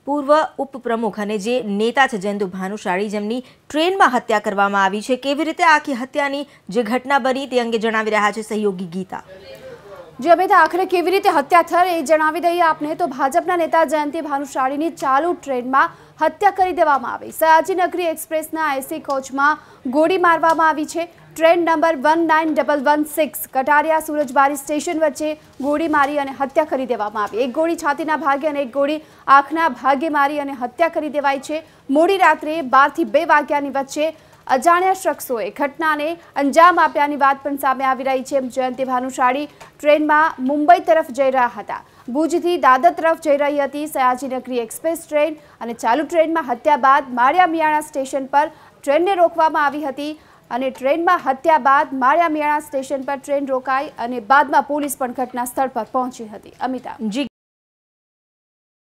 પૂર્વ ઉપપ્રમુખ અને જે નેતા છે જયંતુ ભાનુશાળી જેમની ટ્રેનમાં હત્યા કરવામાં આવી છે, કેવી રીતે આખી હત્યાની જે ઘટના બની તે અંગે જણાવી રહ્યા છે સહયોગી ગીતા। જે અમિત આખરે કેવી રીતે હત્યા થઈ એ જણાવી દઈએ આપને તો ભાજપના નેતા જયંતિ ભાનુશાળીની ચાલુ ટ્રેનમાં હત્યા કરી દેવામાં આવી। સયાજીનગરી એક્સપ્રેસના એસી કોચમાં ગોળી મારવામાં આવી છે। Train number 19116 Kataria Surajbari station વચ્ચે ગોળી મારી અને હત્યા કરી દેવામાં આવી। એક ગોળી છાતીના ભાગે અને એક ગોળી આંખના ભાગે મારી અને હત્યા કરી દેવાઈ છે। મોડી રાત્રે 12 થી 2 વાગ્યાની વચ્ચે અજાણ્યા શખ્સોએ ઘટનાને અંજામ આપ્યાની વાત પણ સામે આવી રહી છે। જયંતિ ભાનુશાળી ટ્રેનમાં મુંબઈ તરફ જઈ રહ્યા હતા, ભુજથી દાદર તરફ જઈ રહી હતી સયાજીનગરી એક્સપ્રેસ ટ્રેન અને ચાલુ ટ્રેનમાં હત્યા બાદ માળિયા મિયાણા સ્ટેશન પર ટ્રેનને રોકવામાં આવી હતી અને ટ્રેનમાં હત્યા બાદ માળિયા મિયાણા સ્ટેશન પર ટ્રેન રોકાઈ અને બાદમાં પોલીસ પણ ઘટના સ્થળ પર પહોંચી હતી। અમિતા।